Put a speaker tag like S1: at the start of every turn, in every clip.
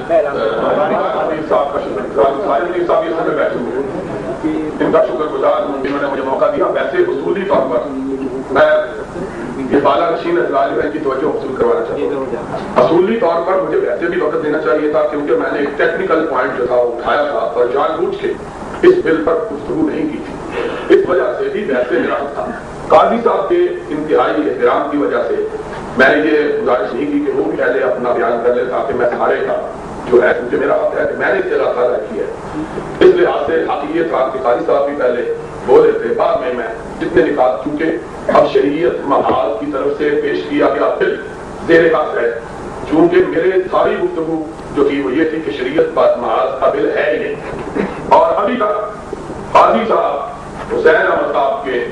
S1: صاحب کا شکر صاحب یہ سب بیٹھے ہوئے ان کا شکر گزار ہوں انہوں نے مجھے موقع دیا. ویسے اصولی طور پر میں یہ بالا نشین اضلاع کی توجہ حاصل کروانا چاہتا ہوں. اصولی طور پر مجھے ویسے بھی وقت دینا چاہیے تھا کیونکہ میں نے ایک ٹیکنیکل پوائنٹ جو تھا اٹھایا تھا اور جان بوجھ کے اس بل پر گفتگو نہیں کی تھی. اس وجہ سے بھی ویسے میرا تھا. قاضی صاحب کے انتہائی احترام کی وجہ سے میں نے یہ گزارش نہیں کی کہ وہ پہلے اپنا بیان کر لے تاکہ میں سارے کا جو ہے مجھے میرا حق ہے کہ میں نے اس علاقہ رکھی ہے. اس لحاظ سے حقیقت تھا کہ قاضی صاحب بھی پہلے بولے تھے. بعد میں جتنے نکات چونکہ اب شریعت محاذ کی طرف سے پیش کیا گیا بل زیر بحث ہے. چونکہ میرے ساری گفتگو جو تھی وہ یہ تھی کہ شریعت محاذ کا بل ہے ہی نہیں. اور ابھی تک قاضی صاحب حسین احمد صاحب کے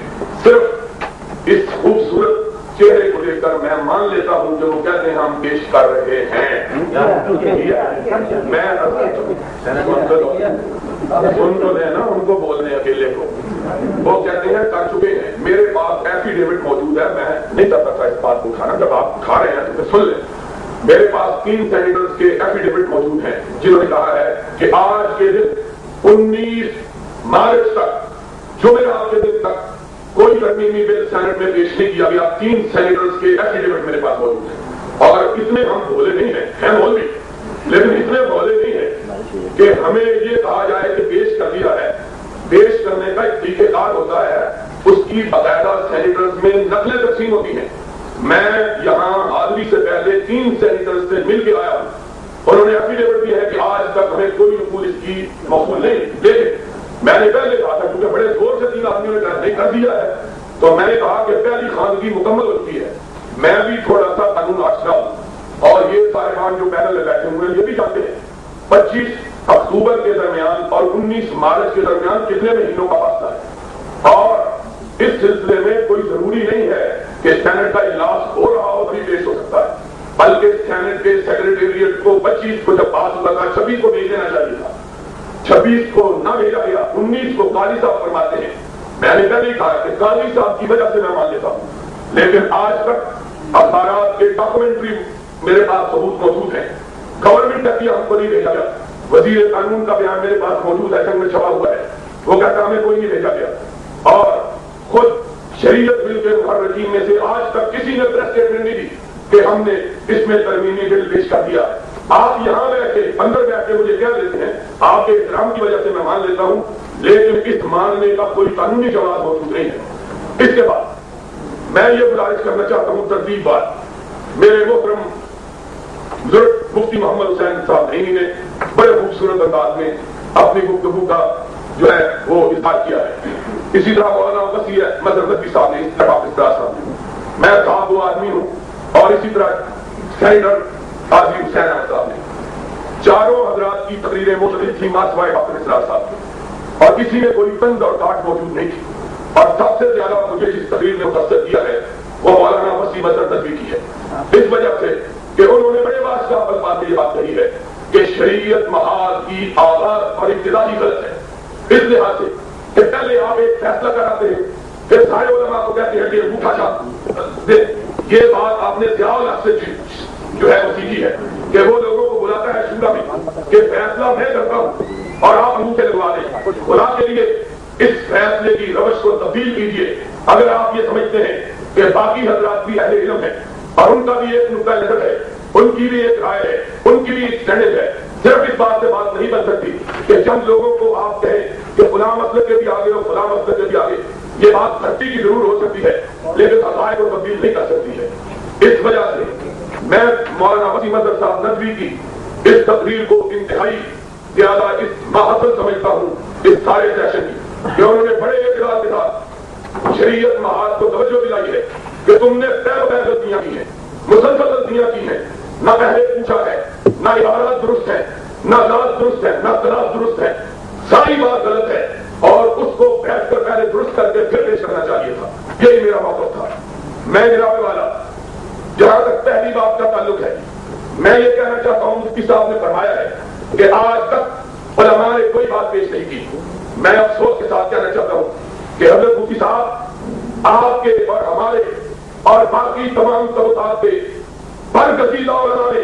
S1: صرف اس خوبصورت چہرے کو دیکھ کر میں مان لیتا ہوں جو وہ کہتے ہیں ہم پیش کر رہے ہیں. میں سن تو لیں نا ان کو بولنے اکیلے کو. وہ کہتے ہیں کر چکے ہیں. میرے پاس ایفیڈیوٹ موجود ہے. میں نہیں کر سکتا اس بات کو اٹھانا. جب آپ اٹھا رہے ہیں تو سن لیں. میرے پاس 3 سینیٹرز کے ایفیڈیوٹ موجود ہیں جنہوں نے کہا ہے کہ آج کے دن 19 مارچ تک جمعرات کے دن تک کوئی ترمیمی بل سینٹ میں پیش نہیں کیا گیا. 3 سینیٹرز کے ایفیڈیوٹ میرے پاس موجود ہیں. اور اتنے ہم بولے نہیں ہیں مولوی لیکن اتنے بولے نہیں ہیں کہ ہمیں یہ کہا جائے کہ پیش کر دیا ہے. پیش کرنے کا ایک طریقہ کار ہوتا ہے. اس کی باقاعدہ سینیٹرز میں نقلیں تقسیم ہوتی ہیں. میں یہاں حاضری سے پہلے 3 سینیٹرز سے مل کے آیا ہوں. انہوں نے ایفیڈیوٹ دیا ہے کہ آج تک ہمیں کوئی نقول اس کی موصول نہیں. لیکن میں نے پہلے کہا تھا کیونکہ بڑے زور سے 3 آدمیوں نے کر دیا ہے تو میں نے کہا کہ پہلی خواندگی مکمل ہوتی ہے. میں بھی تھوڑا سا قانون آشنا ہوں اور یہ صاحبان جو پینل میں بیٹھے ہوئے ہیں یہ بھی جانتے ہیں 25 اکتوبر کے درمیان اور 19 مارچ کے درمیان کتنے مہینوں کا فاصلہ ہے. اور اس سلسلے میں کوئی ضروری نہیں ہے کہ سینٹ کا اجلاس ہو رہا ہو تبھی پیش ہو سکتا ہے. بلکہ سینٹ کے سیکریٹریٹ کو 25 کو جب پاس ہوا تھا 26 کو بھیج دینا چاہیے تھا. 26 کو نہ بھیجا گیا. 19 کو قاضی صاحب فرماتے ہیں. میں نے پہلے کہا کہ قاضی صاحب کی وجہ سے میں مان لیتا ہوں. لیکن آج تک اخبارات کے ڈاکومنٹری میرے پاس ثبوت موجود ہیں. گورنمنٹ تک ہم کو نہیں بھیجا گیا. وزیر قانون کا بیان میرے پاس موجود ہے جنگ میں چھپا ہوا ہے. وہ کہتا ہمیں کوئی نہیں بھیجا گیا. اور خود شریعت بل کے محرکین میں سے آج تک کسی نے پریس اسٹیٹمنٹ نہیں دی کہ ہم نے اس میں ترمیمی بل پیش کر دیا. آپ یہاں بیٹھے اندر بیٹھ کے مجھے کہہ دیتے ہیں آپ کے احترام کی وجہ سے میں مان لیتا ہوں لیکن اس ماننے کا کوئی قانونی جواز موجود نہیں ہے. اس کے بعد میں یہ گزارش کرنا چاہتا ہوں ترتیب بات میرے محترم بزرگ مفتی محمد حسین صاحب نعیمی نے بڑے خوبصورت انداز میں اپنی گفتگو کا جو ہے وہ اظہار کیا ہے. اسی طرح مولانا وسیع مظہر ندوی صاحب نے صاحب نے میں صاحب وہ آدمی ہوں اور اسی طرح سینیٹر قاضی حسین احمد صاحب نے چاروں حضرات کی تقریریں مختلف تھی ماسوائے ڈاکٹر اسرار صاحب کی اور کسی میں کوئی تنز اور کاٹ موجود نہیں تھی. اور سب سے زیادہ مجھے جس تقریر نے متاثر کیا ہے وہ مولانا وسیع مظہر ندوی کی ہے. اس وجہ سے کہ انہوں نے بڑے واضح الفاظ میں یہ بات کہی ہے کہ شریعت محاذ کی آغاز اور ابتدا ہی غلط ہے. اس لحاظ سے کہ پہلے آپ ایک فیصلہ کراتے ہیں پھر سارے علماء کو کہتے ہیں کہ انگوٹھا چھاپ. یہ بات آپ نے ضیاء الحق سے جو ہے وہ سیکھی ہے کہ وہ لوگوں کو بلاتا ہے شورا میں کہ فیصلہ میں کرتا ہوں اور آپ انگوٹھے لگوا دیں. خدا کے لیے اس فیصلے کی روش کو تبدیل کیجیے. اگر آپ یہ سمجھتے ہیں کہ باقی حضرات بھی اہل علم ہیں اور ان کا بھی ایک نقطہ نظر ہے ان کی بھی ایک رائے ہے ان کی بھی ایک اسٹینڈرڈ ہے. صرف اس بات سے بات نہیں بن سکتی کہ چند لوگوں کو آپ کہیں کہ فلاں مسئلے کے بھی آگے اور فلاں مسئلے کے بھی آگے. یہ بات دھرتی کی ضرور ہو سکتی ہے لیکن حقائق کو تبدیل نہیں کر سکتی ہے. اس وجہ سے میں مولانا وسیع مظہر صاحب ندوی کی اس تقریر کو انتہائی زیادہ اس محفل سمجھتا ہوں اس سارے سیشن کی کہ انہوں نے بڑے اعتراض کے ساتھ شریعت محاذ کو توجہ دلائی ہے کہ تم نے طے بہ غلطیاں کی ہیں مسلسل غلطیاں کی ہیں. نہ پہلے پوچھا ہے نہ عبارات درست ہے نہ لفظ درست ہے نہ تراز درست ہے. ساری بات غلط ہے اور اس کو بیٹھ کر پہلے درست کر کے پھر پیش کرنا چاہیے تھا. یہی میرا موقف تھا. میں جناب والا جہاں تک پہلی بات کا تعلق ہے میں یہ کہنا چاہتا ہوں مفتی صاحب نے فرمایا ہے کہ آج تک علماء نے کوئی بات پیش نہیں کی. میں افسوس کے ساتھ کہنا چاہتا ہوں کہ حضرت مفتی صاحب آپ کے اور ہمارے اور باقی تمام طبقات کے برگزیدہ علماء نے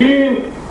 S1: 3